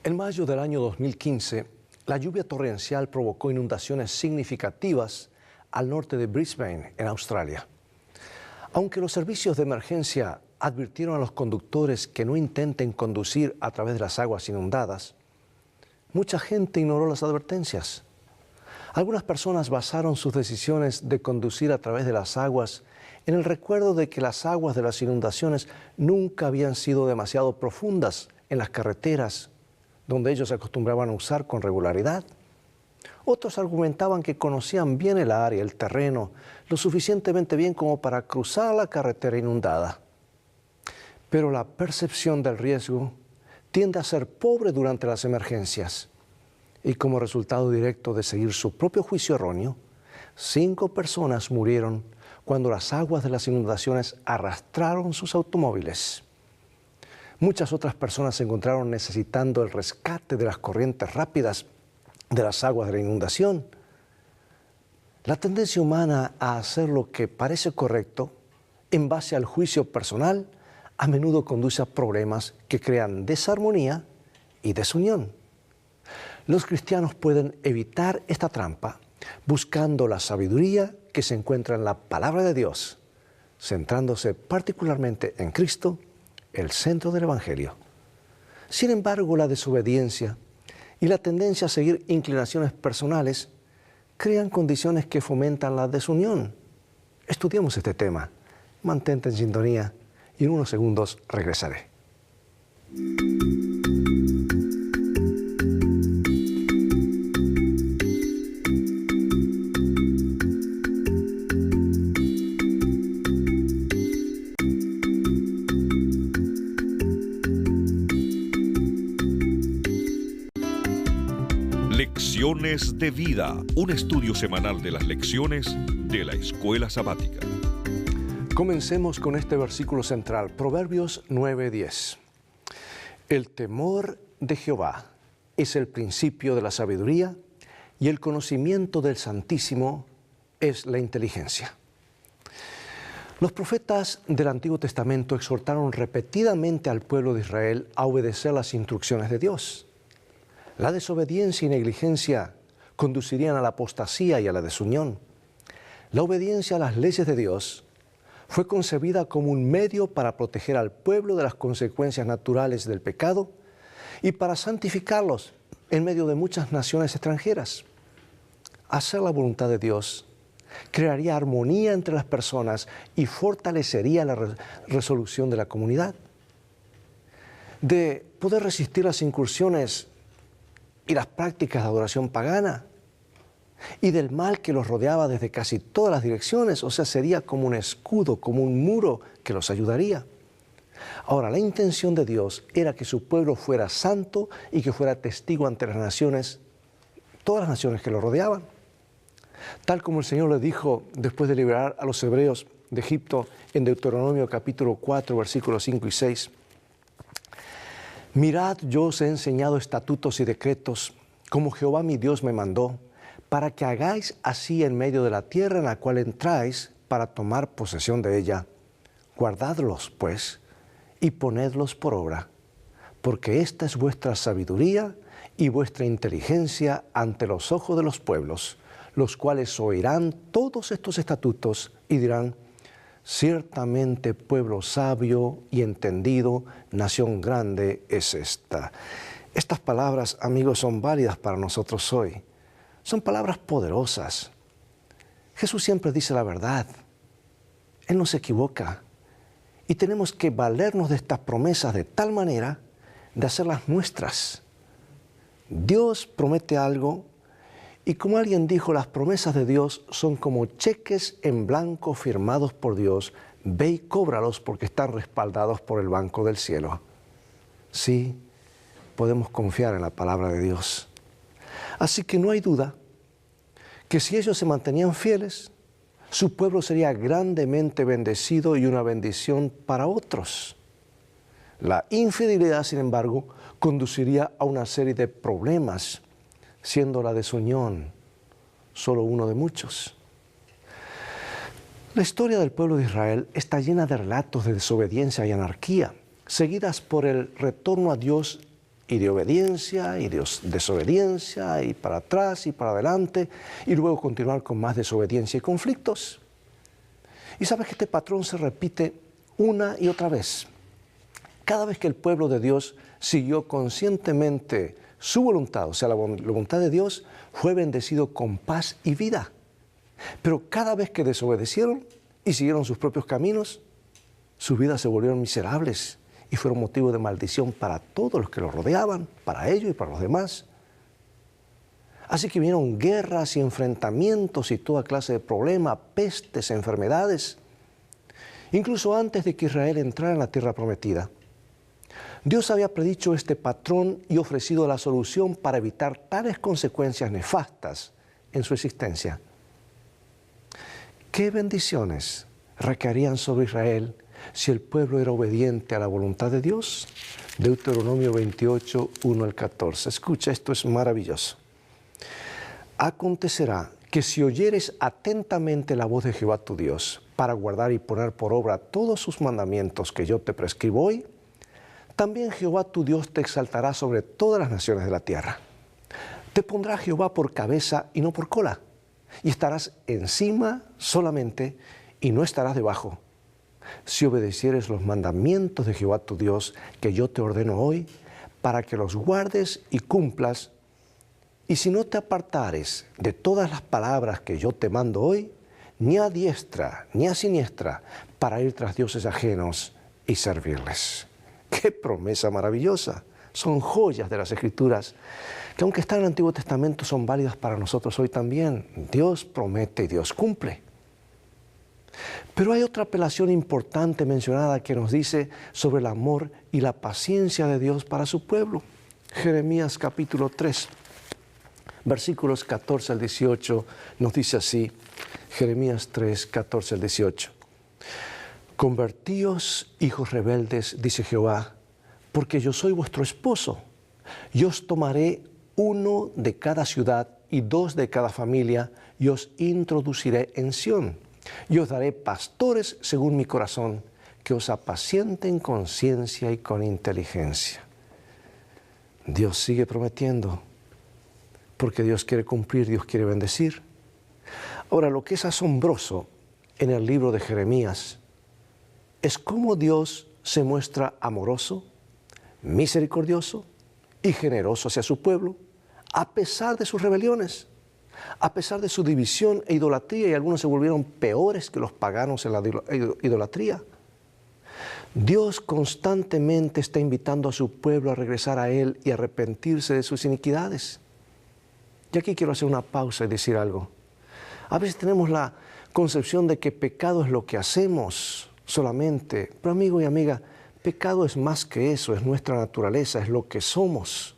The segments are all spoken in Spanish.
En mayo del año 2015, la lluvia torrencial provocó inundaciones significativas al norte de Brisbane, en Australia. Aunque los servicios de emergencia advirtieron a los conductores que no intenten conducir a través de las aguas inundadas, mucha gente ignoró las advertencias. Algunas personas basaron sus decisiones de conducir a través de las aguas en el recuerdo de que las aguas de las inundaciones nunca habían sido demasiado profundas en las carreteras donde ellos se acostumbraban a usar con regularidad. Otros argumentaban que conocían bien el área, el terreno, lo suficientemente bien como para cruzar la carretera inundada. Pero la percepción del riesgo tiende a ser pobre durante las emergencias. Y como resultado directo de seguir su propio juicio erróneo, 5 personas murieron cuando las aguas de las inundaciones arrastraron sus automóviles. Muchas otras personas se encontraron necesitando el rescate de las corrientes rápidas de las aguas de la inundación. La tendencia humana a hacer lo que parece correcto en base al juicio personal a menudo conduce a problemas que crean desarmonía y desunión. Los cristianos pueden evitar esta trampa buscando la sabiduría que se encuentra en la palabra de Dios, centrándose particularmente en Cristo, el centro del Evangelio. Sin embargo, la desobediencia y la tendencia a seguir inclinaciones personales crean condiciones que fomentan la desunión. Estudiemos este tema. Mantente en sintonía y en unos segundos regresaré. Lecciones de Vida, un estudio semanal de las lecciones de la Escuela Sabática. Comencemos con este versículo central, Proverbios 9:10. El temor de Jehová es el principio de la sabiduría y el conocimiento del Santísimo es la inteligencia. Los profetas del Antiguo Testamento exhortaron repetidamente al pueblo de Israel a obedecer las instrucciones de Dios. La desobediencia y negligencia conducirían a la apostasía y a la desunión. La obediencia a las leyes de Dios fue concebida como un medio para proteger al pueblo de las consecuencias naturales del pecado y para santificarlos en medio de muchas naciones extranjeras. Hacer la voluntad de Dios crearía armonía entre las personas y fortalecería la resolución de la comunidad. De poder resistir las incursiones y las prácticas de adoración pagana, y del mal que los rodeaba desde casi todas las direcciones, o sea, sería como un escudo, como un muro que los ayudaría. Ahora, la intención de Dios era que su pueblo fuera santo y que fuera testigo ante las naciones, todas las naciones que lo rodeaban. Tal como el Señor le dijo después de liberar a los hebreos de Egipto en Deuteronomio capítulo 4, versículos 5 y 6. Mirad, yo os he enseñado estatutos y decretos, como Jehová mi Dios me mandó, para que hagáis así en medio de la tierra en la cual entráis para tomar posesión de ella. Guardadlos, pues, y ponedlos por obra, porque esta es vuestra sabiduría y vuestra inteligencia ante los ojos de los pueblos, los cuales oirán todos estos estatutos y dirán: ciertamente pueblo sabio y entendido, nación grande es esta. Estas palabras, amigos, son válidas para nosotros hoy. Son palabras poderosas. Jesús siempre dice la verdad. Él no se equivoca. Y tenemos que valernos de estas promesas de tal manera de hacerlas nuestras. Dios promete algo y, como alguien dijo, las promesas de Dios son como cheques en blanco firmados por Dios. Ve y cóbralos porque están respaldados por el banco del cielo. Sí, podemos confiar en la palabra de Dios. Así que no hay duda que si ellos se mantenían fieles, su pueblo sería grandemente bendecido y una bendición para otros. La infidelidad, sin embargo, conduciría a una serie de problemas, siendo la desunión solo uno de muchos. La historia del pueblo de Israel está llena de relatos de desobediencia y anarquía, seguidas por el retorno a Dios y de obediencia y de desobediencia y para atrás y para adelante y luego continuar con más desobediencia y conflictos. Y sabes que este patrón se repite una y otra vez. Cada vez que el pueblo de Dios siguió conscientemente su voluntad, o sea, la voluntad de Dios, fue bendecido con paz y vida. Pero cada vez que desobedecieron y siguieron sus propios caminos, sus vidas se volvieron miserables y fueron motivo de maldición para todos los que los rodeaban, para ellos y para los demás. Así que vinieron guerras y enfrentamientos y toda clase de problemas, pestes, enfermedades, incluso antes de que Israel entrara en la tierra prometida. Dios había predicho este patrón y ofrecido la solución para evitar tales consecuencias nefastas en su existencia. ¿Qué bendiciones recaerían sobre Israel si el pueblo era obediente a la voluntad de Dios? Deuteronomio 28, 1 al 14. Escucha, esto es maravilloso. Acontecerá que si oyeres atentamente la voz de Jehová tu Dios, para guardar y poner por obra todos sus mandamientos que yo te prescribo hoy, también Jehová tu Dios te exaltará sobre todas las naciones de la tierra. Te pondrá Jehová por cabeza y no por cola, y estarás encima solamente y no estarás debajo. Si obedecieres los mandamientos de Jehová tu Dios que yo te ordeno hoy, para que los guardes y cumplas, y si no te apartares de todas las palabras que yo te mando hoy, ni a diestra ni a siniestra, para ir tras dioses ajenos y servirles. ¡Qué promesa maravillosa! Son joyas de las Escrituras, que aunque están en el Antiguo Testamento, son válidas para nosotros hoy también. Dios promete y Dios cumple. Pero hay otra apelación importante mencionada que nos dice sobre el amor y la paciencia de Dios para su pueblo. Jeremías capítulo 3, versículos 14 al 18, nos dice así, Jeremías 3, 14 al 18. Convertíos, hijos rebeldes, dice Jehová, porque yo soy vuestro esposo. Yo os tomaré 1 de cada ciudad y 2 de cada familia, y os introduciré en Sión. Y os daré pastores según mi corazón, que os apacienten con ciencia y con inteligencia. Dios sigue prometiendo, porque Dios quiere cumplir, Dios quiere bendecir. Ahora, lo que es asombroso en el libro de Jeremías es cómo Dios se muestra amoroso, misericordioso y generoso hacia su pueblo, a pesar de sus rebeliones, a pesar de su división e idolatría, y algunos se volvieron peores que los paganos en la idolatría. Dios constantemente está invitando a su pueblo a regresar a Él y arrepentirse de sus iniquidades. Y aquí quiero hacer una pausa y decir algo. A veces tenemos la concepción de que pecado es lo que hacemos solamente, pero amigo y amiga, pecado es más que eso, es nuestra naturaleza, es lo que somos.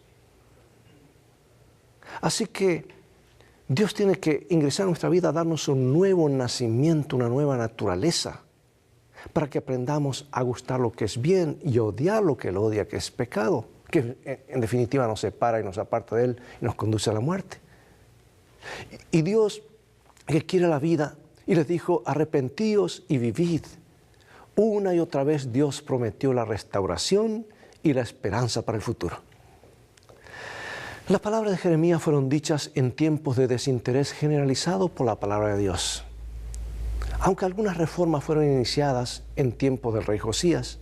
Así que Dios tiene que ingresar a nuestra vida, darnos un nuevo nacimiento, una nueva naturaleza, para que aprendamos a gustar lo que es bien y odiar lo que Él odia, que es pecado, que en definitiva nos separa y nos aparta de Él y nos conduce a la muerte. Y Dios, que quiere la vida, y les dijo, arrepentíos y vivid. Una y otra vez Dios prometió la restauración y la esperanza para el futuro. Las palabras de Jeremías fueron dichas en tiempos de desinterés generalizado por la palabra de Dios. Aunque algunas reformas fueron iniciadas en tiempos del rey Josías,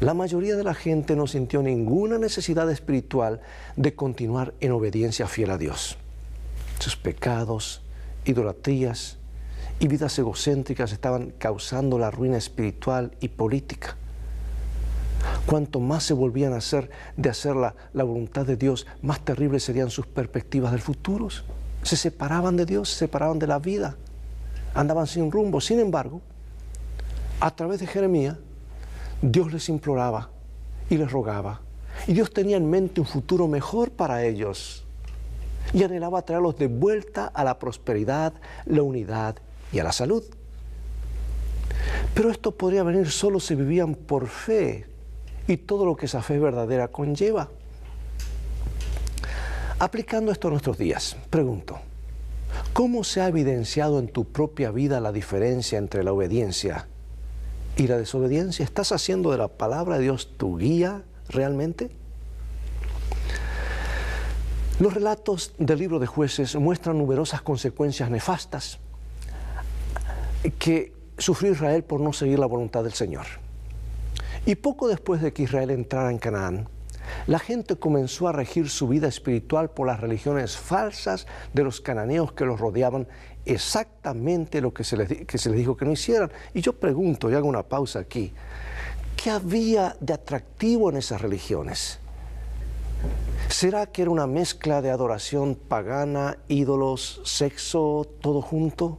la mayoría de la gente no sintió ninguna necesidad espiritual de continuar en obediencia fiel a Dios. Sus pecados, idolatrías y vidas egocéntricas estaban causando la ruina espiritual y política. Cuanto más se volvían a hacer la voluntad de Dios, más terribles serían sus perspectivas del futuro. Se separaban de Dios, se separaban de la vida, andaban sin rumbo. Sin embargo, a través de Jeremías, Dios les imploraba y les rogaba. Y Dios tenía en mente un futuro mejor para ellos. Y anhelaba traerlos de vuelta a la prosperidad, la unidad y a la salud. Pero esto podría venir solo si vivían por fe y todo lo que esa fe verdadera conlleva. Aplicando esto a nuestros días, pregunto, ¿cómo se ha evidenciado en tu propia vida la diferencia entre la obediencia y la desobediencia? ¿Estás haciendo de la palabra de Dios tu guía realmente? Los relatos del libro de Jueces muestran numerosas consecuencias nefastas que sufrió Israel por no seguir la voluntad del Señor. Y poco después de que Israel entrara en Canaán, la gente comenzó a regir su vida espiritual por las religiones falsas de los cananeos que los rodeaban, exactamente lo que se les dijo que no hicieran. Y yo pregunto, y hago una pausa aquí, ¿qué había de atractivo en esas religiones? ¿Será que era una mezcla de adoración pagana, ídolos, sexo, todo junto?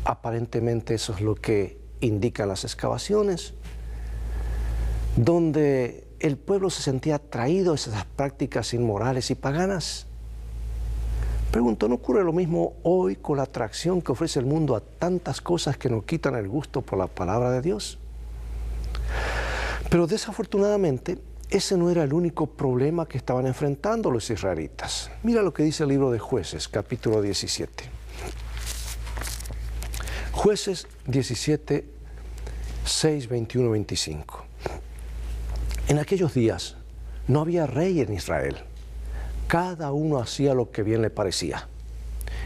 Aparentemente eso es lo que indican las excavaciones, donde el pueblo se sentía atraído a esas prácticas inmorales y paganas. Pregunto, ¿no ocurre lo mismo hoy con la atracción que ofrece el mundo a tantas cosas que nos quitan el gusto por la palabra de Dios? Pero desafortunadamente, ese no era el único problema que estaban enfrentando los israelitas. Mira lo que dice el libro de Jueces, capítulo 17. Jueces 17, 6, 21, 25. En aquellos días no había rey en Israel. Cada uno hacía lo que bien le parecía.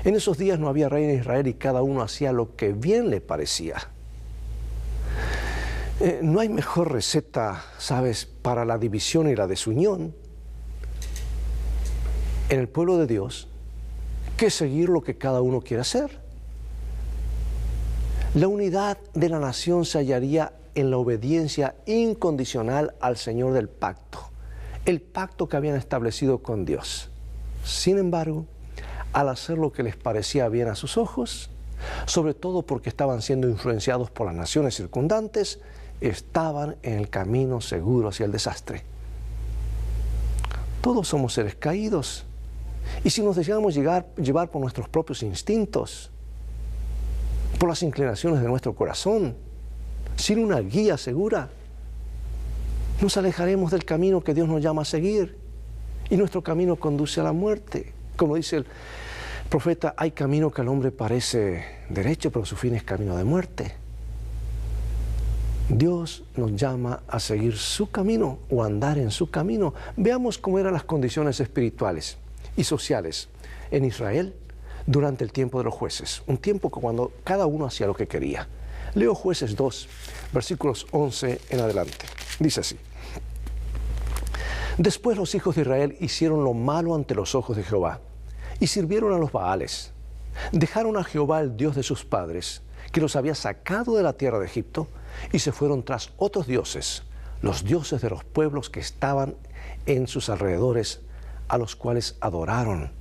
En esos días no había rey en Israel y cada uno hacía lo que bien le parecía. No hay mejor receta, ¿sabes?, para la división y la desunión en el pueblo de Dios que seguir lo que cada uno quiere hacer. La unidad de la nación se hallaría en la obediencia incondicional al Señor del pacto, el pacto que habían establecido con Dios. Sin embargo, al hacer lo que les parecía bien a sus ojos, sobre todo porque estaban siendo influenciados por las naciones circundantes, estaban en el camino seguro hacia el desastre. Todos somos seres caídos, y si nos dejamos llevar por nuestros propios instintos, por las inclinaciones de nuestro corazón, sin una guía segura, nos alejaremos del camino que Dios nos llama a seguir, y nuestro camino conduce a la muerte. Como dice el profeta, hay camino que al hombre parece derecho, pero su fin es camino de muerte. Dios nos llama a seguir su camino o a andar en su camino. Veamos cómo eran las condiciones espirituales y sociales en Israel durante el tiempo de los jueces, un tiempo cuando cada uno hacía lo que quería. Leo Jueces 2, versículos 11 en adelante. Dice así: Después los hijos de Israel hicieron lo malo ante los ojos de Jehová y sirvieron a los Baales. Dejaron a Jehová, el Dios de sus padres, que los había sacado de la tierra de Egipto, y se fueron tras otros dioses, los dioses de los pueblos que estaban en sus alrededores, a los cuales adoraron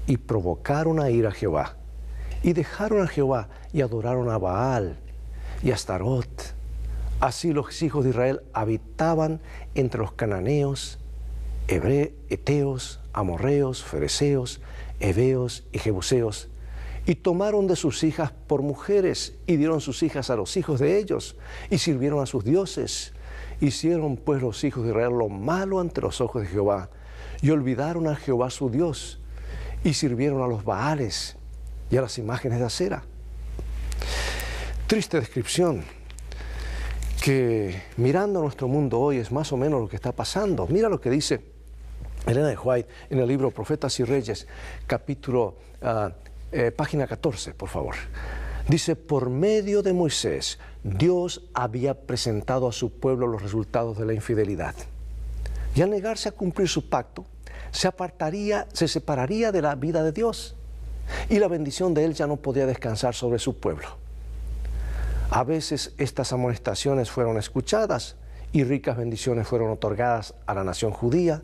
y provocaron a ira a Jehová. Y dejaron a Jehová y adoraron a Baal y a Astarot. Así los hijos de Israel habitaban entre los cananeos, heteos, amorreos, fereceos, heveos y jebuseos, y tomaron de sus hijas por mujeres, y dieron sus hijas a los hijos de ellos, y sirvieron a sus dioses. Hicieron pues los hijos de Israel lo malo ante los ojos de Jehová, y olvidaron a Jehová su Dios, y sirvieron a los Baales y a las imágenes de acera. Triste descripción, que mirando a nuestro mundo hoy es más o menos lo que está pasando. Mira lo que dice Elena de White en el libro Profetas y Reyes, capítulo página 14, por favor. Dice: por medio de Moisés, Dios había presentado a su pueblo los resultados de la infidelidad. Y al negarse a cumplir su pacto, se separaría de la vida de Dios, y la bendición de Él ya no podía descansar sobre su pueblo. A veces estas amonestaciones fueron escuchadas y ricas bendiciones fueron otorgadas a la nación judía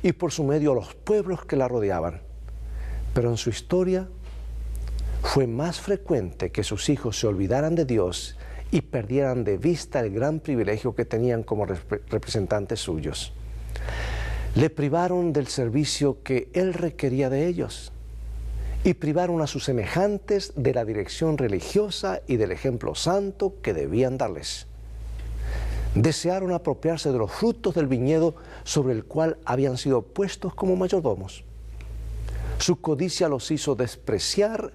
y por su medio a los pueblos que la rodeaban. Pero en su historia fue más frecuente que sus hijos se olvidaran de Dios y perdieran de vista el gran privilegio que tenían como representantes suyos. Le privaron del servicio que Él requería de ellos y privaron a sus semejantes de la dirección religiosa y del ejemplo santo que debían darles. Desearon apropiarse de los frutos del viñedo sobre el cual habían sido puestos como mayordomos. Su codicia los hizo despreciar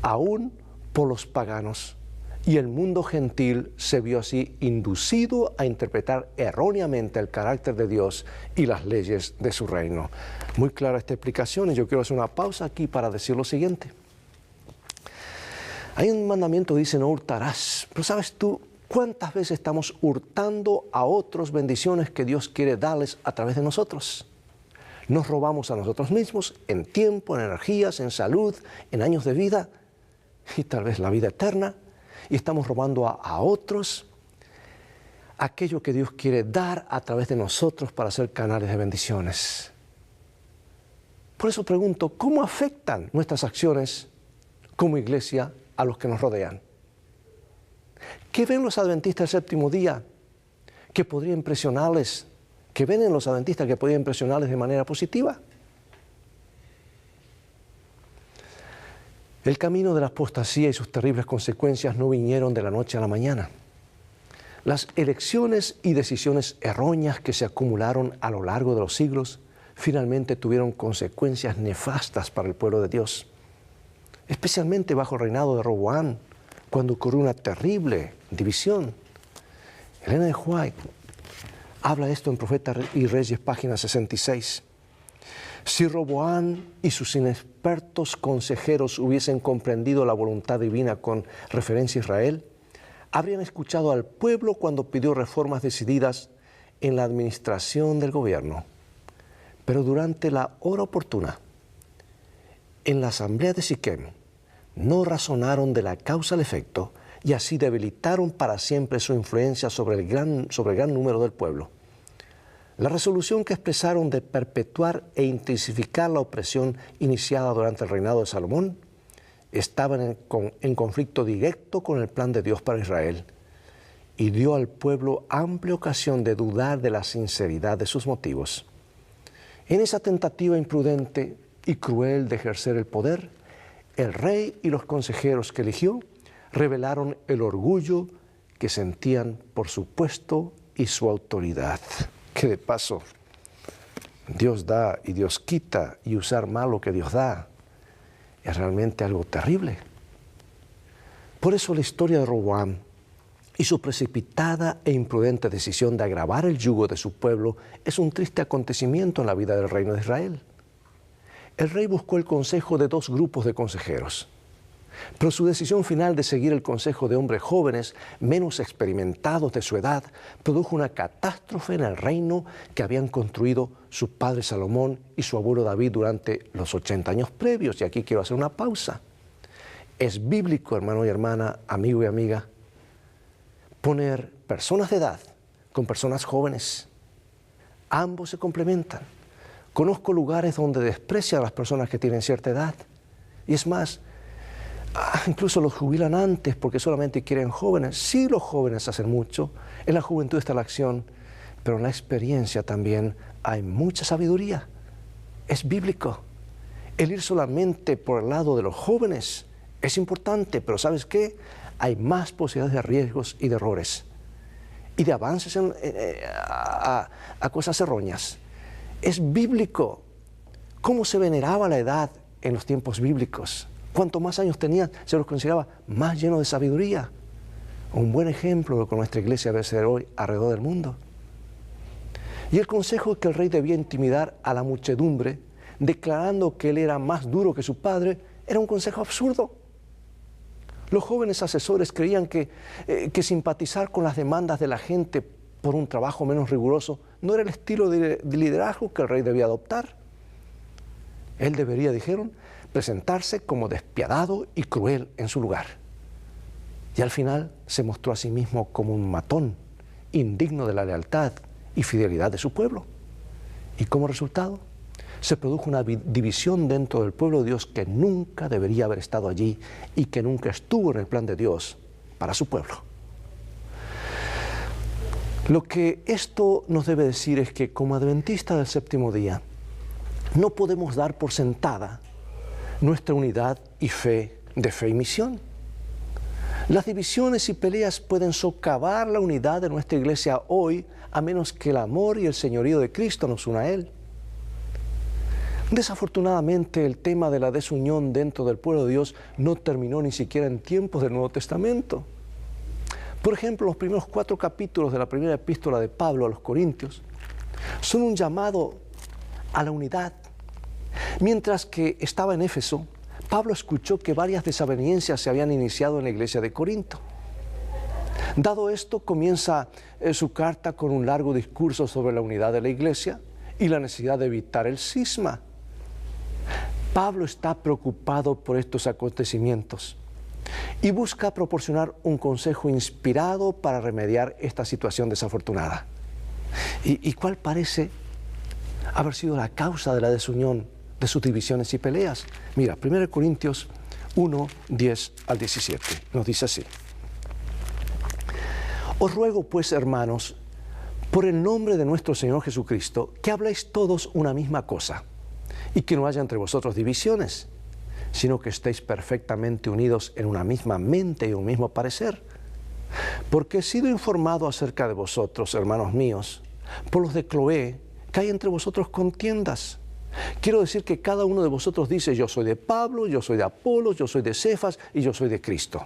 aún por los paganos y el mundo gentil se vio así inducido a interpretar erróneamente el carácter de Dios y las leyes de su reino. Muy clara esta explicación y yo quiero hacer una pausa aquí para decir lo siguiente. Hay un mandamiento que dice no hurtarás, pero ¿sabes tú cuántas veces estamos hurtando a otros bendiciones que Dios quiere darles a través de nosotros? Nos robamos a nosotros mismos en tiempo, en energías, en salud, en años de vida y tal vez la vida eterna. Y estamos robando a otros aquello que Dios quiere dar a través de nosotros para ser canales de bendiciones. Por eso pregunto, ¿cómo afectan nuestras acciones como iglesia a los que nos rodean? ¿Qué ven los adventistas del séptimo día que podría impresionarles? ¿Qué ven en los adventistas que podría impresionarles de manera positiva? El camino de la apostasía y sus terribles consecuencias no vinieron de la noche a la mañana. Las elecciones y decisiones erróneas que se acumularon a lo largo de los siglos finalmente tuvieron consecuencias nefastas para el pueblo de Dios, especialmente bajo el reinado de Roboam, cuando ocurrió una terrible división. Elena de White habla de esto en Profetas y Reyes, página 66. Si Roboam y sus inexpertos consejeros hubiesen comprendido la voluntad divina con referencia a Israel, habrían escuchado al pueblo cuando pidió reformas decididas en la administración del gobierno. Pero durante la hora oportuna, en la asamblea de Siquem, no razonaron de la causa al efecto y así debilitaron para siempre su influencia sobre el gran número del pueblo. La resolución que expresaron de perpetuar e intensificar la opresión iniciada durante el reinado de Salomón estaba en conflicto directo con el plan de Dios para Israel y dio al pueblo amplia ocasión de dudar de la sinceridad de sus motivos. En esa tentativa imprudente y cruel de ejercer el poder, el rey y los consejeros que eligió revelaron el orgullo que sentían por su puesto y su autoridad. Que de paso, Dios da y Dios quita, y usar mal lo que Dios da es realmente algo terrible. Por eso la historia de Roboam y su precipitada e imprudente decisión de agravar el yugo de su pueblo es un triste acontecimiento en la vida del reino de Israel. El rey buscó el consejo de dos grupos de consejeros, pero su decisión final de seguir el consejo de hombres jóvenes, menos experimentados de su edad, produjo una catástrofe en el reino que habían construido su padre Salomón y su abuelo David durante los 80 años previos. Y aquí quiero hacer una pausa. Es bíblico, hermano y hermana, amigo y amiga, poner personas de edad con personas jóvenes. Ambos se complementan. Conozco lugares donde desprecian a las personas que tienen cierta edad. Y es más, incluso los jubilan antes porque solamente quieren jóvenes. Sí, los jóvenes hacen mucho. En la juventud está la acción, pero en la experiencia también hay mucha sabiduría. Es bíblico. El ir solamente por el lado de los jóvenes es importante, pero ¿sabes qué? Hay más posibilidades de riesgos y de errores y de avances a cosas erróneas. Es bíblico. ¿Cómo se veneraba la edad en los tiempos bíblicos? Cuanto más años tenían, se los consideraba más llenos de sabiduría. Un buen ejemplo de lo que nuestra iglesia debe ser hoy alrededor del mundo. Y el consejo que el rey debía intimidar a la muchedumbre, declarando que él era más duro que su padre, era un consejo absurdo. Los jóvenes asesores creían que simpatizar con las demandas de la gente por un trabajo menos riguroso no era el estilo de liderazgo que el rey debía adoptar. Él debería, dijeron, presentarse como despiadado y cruel en su lugar. Y al final se mostró a sí mismo como un matón, indigno de la lealtad y fidelidad de su pueblo. Y como resultado, se produjo una división dentro del pueblo de Dios que nunca debería haber estado allí y que nunca estuvo en el plan de Dios para su pueblo. Lo que esto nos debe decir es que como adventistas del séptimo día, no podemos dar por sentada nuestra unidad y fe de fe y misión. Las divisiones y peleas pueden socavar la unidad de nuestra iglesia hoy, a menos que el amor y el señorío de Cristo nos una a Él. Desafortunadamente, el tema de la desunión dentro del pueblo de Dios no terminó ni siquiera en tiempos del Nuevo Testamento. Por ejemplo, los primeros 4 capítulos de la primera epístola de Pablo a los Corintios son un llamado a la unidad. Mientras que estaba en Éfeso, Pablo escuchó que varias desavenencias se habían iniciado en la iglesia de Corinto. Dado esto, comienza su carta con un largo discurso sobre la unidad de la iglesia y la necesidad de evitar el cisma. Pablo está preocupado por estos acontecimientos y busca proporcionar un consejo inspirado para remediar esta situación desafortunada. ¿Y cuál parece haber sido la causa de la desunión, de sus divisiones y peleas? Mira, 1 Corintios 1, 10 al 17, nos dice así. Os ruego pues, hermanos, por el nombre de nuestro Señor Jesucristo, que habléis todos una misma cosa, y que no haya entre vosotros divisiones, sino que estéis perfectamente unidos en una misma mente y un mismo parecer. Porque he sido informado acerca de vosotros, hermanos míos, por los de Cloé, que hay entre vosotros contiendas. Quiero decir que cada uno de vosotros dice, yo soy de Pablo, yo soy de Apolos, yo soy de Cefas y yo soy de Cristo.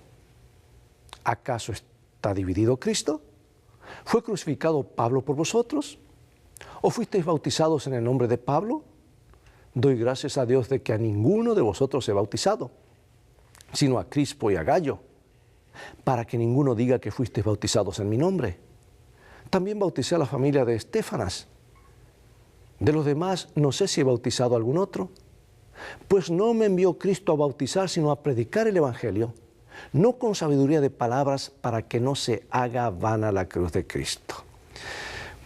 ¿Acaso está dividido Cristo? ¿Fue crucificado Pablo por vosotros? ¿O fuisteis bautizados en el nombre de Pablo? Doy gracias a Dios de que a ninguno de vosotros he bautizado, sino a Crispo y a Gallo, para que ninguno diga que fuisteis bautizados en mi nombre. También bauticé a la familia de Estéfanas. De los demás no sé si he bautizado a algún otro, pues no me envió Cristo a bautizar, sino a predicar el Evangelio, no con sabiduría de palabras, para que no se haga vana la cruz de Cristo.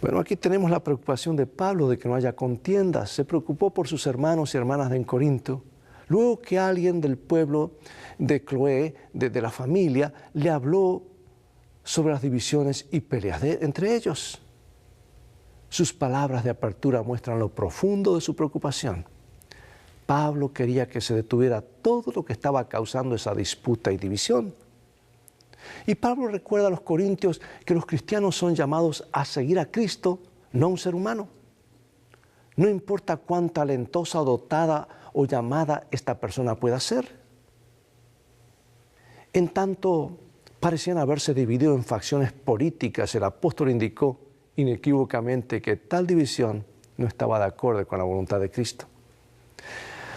Bueno, aquí tenemos la preocupación de Pablo de que no haya contiendas. Se preocupó por sus hermanos y hermanas en Corinto. Luego que alguien del pueblo de Cloé, de la familia, le habló sobre las divisiones y peleas entre ellos. Sus palabras de apertura muestran lo profundo de su preocupación. Pablo quería que se detuviera todo lo que estaba causando esa disputa y división. Y Pablo recuerda a los corintios que los cristianos son llamados a seguir a Cristo, no a un ser humano. No importa cuán talentosa, dotada o llamada esta persona pueda ser. En tanto parecían haberse dividido en facciones políticas, el apóstol indicó inequívocamente que tal división no estaba de acuerdo con la voluntad de Cristo.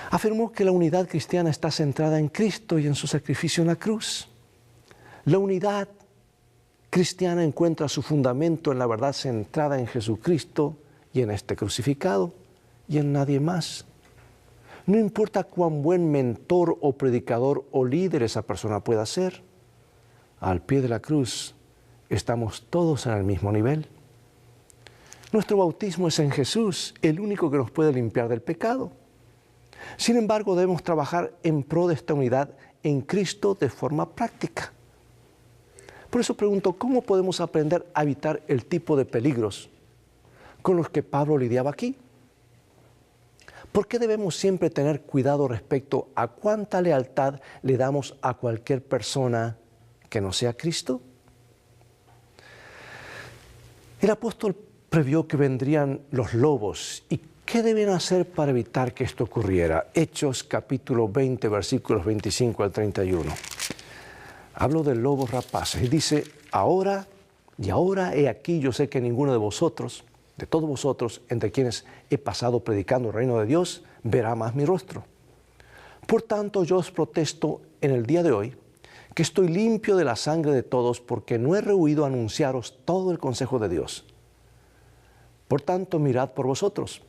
Afirmó que la unidad cristiana está centrada en Cristo y en su sacrificio en la cruz. La unidad cristiana encuentra su fundamento en la verdad centrada en Jesucristo y en este crucificado y en nadie más. No importa cuán buen mentor o predicador o líder esa persona pueda ser, al pie de la cruz estamos todos en el mismo nivel. Nuestro bautismo es en Jesús, el único que nos puede limpiar del pecado. Sin embargo, debemos trabajar en pro de esta unidad en Cristo de forma práctica. Por eso pregunto, ¿cómo podemos aprender a evitar el tipo de peligros con los que Pablo lidiaba aquí? ¿Por qué debemos siempre tener cuidado respecto a cuánta lealtad le damos a cualquier persona que no sea Cristo? El apóstol previó que vendrían los lobos. ¿Y qué deben hacer para evitar que esto ocurriera? Hechos capítulo 20, versículos 25 al 31. Hablo de lobos rapaces y dice, ahora he aquí, yo sé que ninguno de vosotros, de todos vosotros, entre quienes he pasado predicando el reino de Dios, verá más mi rostro. Por tanto, yo os protesto en el día de hoy que estoy limpio de la sangre de todos, porque no he rehuido anunciaros todo el consejo de Dios. Por tanto, mirad por vosotros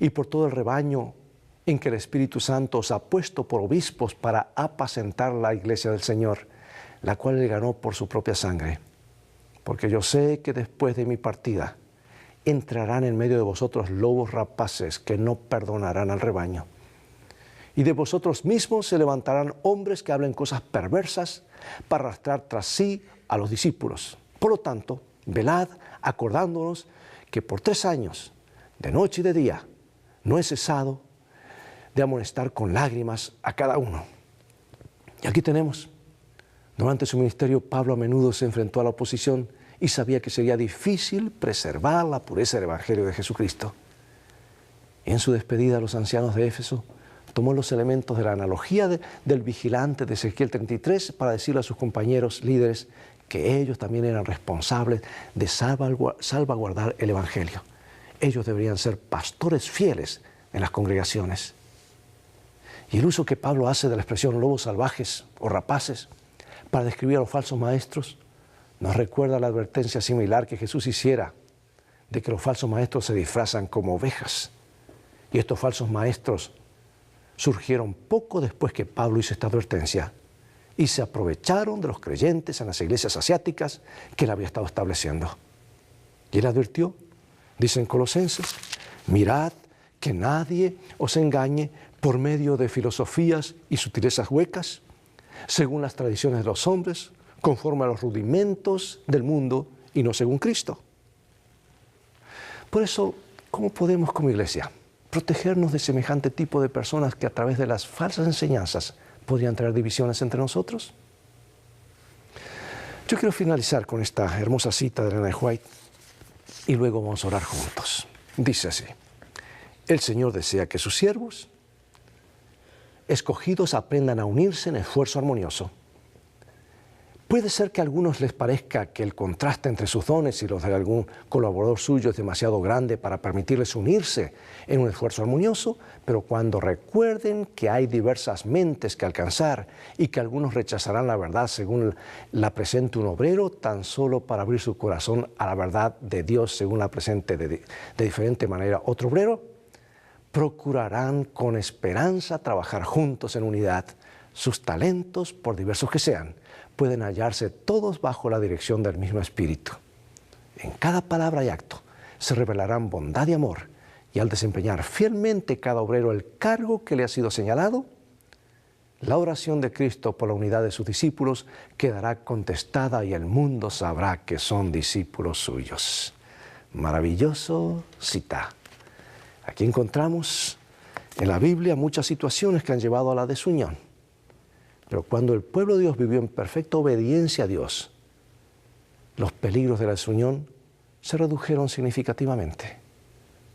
y por todo el rebaño en que el Espíritu Santo os ha puesto por obispos para apacentar la iglesia del Señor, la cual Él ganó por su propia sangre. Porque yo sé que después de mi partida entrarán en medio de vosotros lobos rapaces que no perdonarán al rebaño. Y de vosotros mismos se levantarán hombres que hablen cosas perversas para arrastrar tras sí a los discípulos. Por lo tanto, velad, acordándonos que por 3 años, de noche y de día, no he cesado de amonestar con lágrimas a cada uno. Y aquí tenemos, durante su ministerio, Pablo a menudo se enfrentó a la oposición y sabía que sería difícil preservar la pureza del Evangelio de Jesucristo. Y en su despedida a los ancianos de Éfeso, tomó los elementos de la analogía del vigilante de Ezequiel 33 para decirle a sus compañeros líderes que ellos también eran responsables de salvaguardar el Evangelio. Ellos deberían ser pastores fieles en las congregaciones. Y el uso que Pablo hace de la expresión lobos salvajes o rapaces para describir a los falsos maestros nos recuerda la advertencia similar que Jesús hiciera de que los falsos maestros se disfrazan como ovejas. Y estos falsos maestros surgieron poco después que Pablo hizo esta advertencia y se aprovecharon de los creyentes en las iglesias asiáticas que él había estado estableciendo. Y él advirtió, dice en Colosenses, mirad que nadie os engañe por medio de filosofías y sutilezas huecas, según las tradiciones de los hombres, conforme a los rudimentos del mundo y no según Cristo. Por eso, ¿cómo podemos como iglesia protegernos de semejante tipo de personas que a través de las falsas enseñanzas podrían traer divisiones entre nosotros? Yo quiero finalizar con esta hermosa cita de Ellen G. White y luego vamos a orar juntos. Dice así: el Señor desea que sus siervos escogidos aprendan a unirse en esfuerzo armonioso. Puede ser que a algunos les parezca que el contraste entre sus dones y los de algún colaborador suyo es demasiado grande para permitirles unirse en un esfuerzo armonioso, pero cuando recuerden que hay diversas mentes que alcanzar y que algunos rechazarán la verdad según la presente un obrero, tan solo para abrir su corazón a la verdad de Dios según la presente de diferente manera otro obrero, procurarán con esperanza trabajar juntos en unidad. Sus talentos, por diversos que sean, pueden hallarse todos bajo la dirección del mismo Espíritu. En cada palabra y acto se revelarán bondad y amor, y al desempeñar fielmente cada obrero el cargo que le ha sido señalado, la oración de Cristo por la unidad de sus discípulos quedará contestada y el mundo sabrá que son discípulos suyos. Maravilloso cita. Aquí encontramos en la Biblia muchas situaciones que han llevado a la desunión. Pero cuando el pueblo de Dios vivió en perfecta obediencia a Dios, los peligros de la desunión se redujeron significativamente.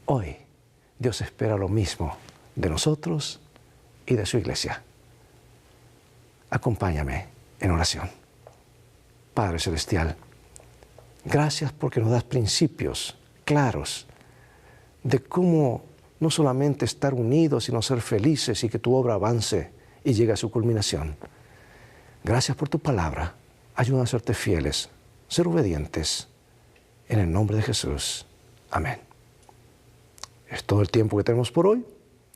Hoy, Dios espera lo mismo de nosotros y de su iglesia. Acompáñame en oración. Padre Celestial, gracias porque nos das principios claros de cómo no solamente estar unidos, sino ser felices y que tu obra avance y llegue a su culminación. Gracias por tu palabra. Ayúdanos a serte fieles, ser obedientes. En el nombre de Jesús. Amén. Es todo el tiempo que tenemos por hoy.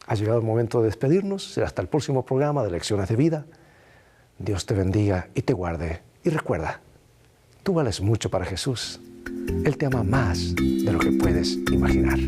Ha llegado el momento de despedirnos. Será hasta el próximo programa de Lecciones de Vida. Dios te bendiga y te guarde. Y recuerda, tú vales mucho para Jesús. Él te ama más de lo que puedes imaginar.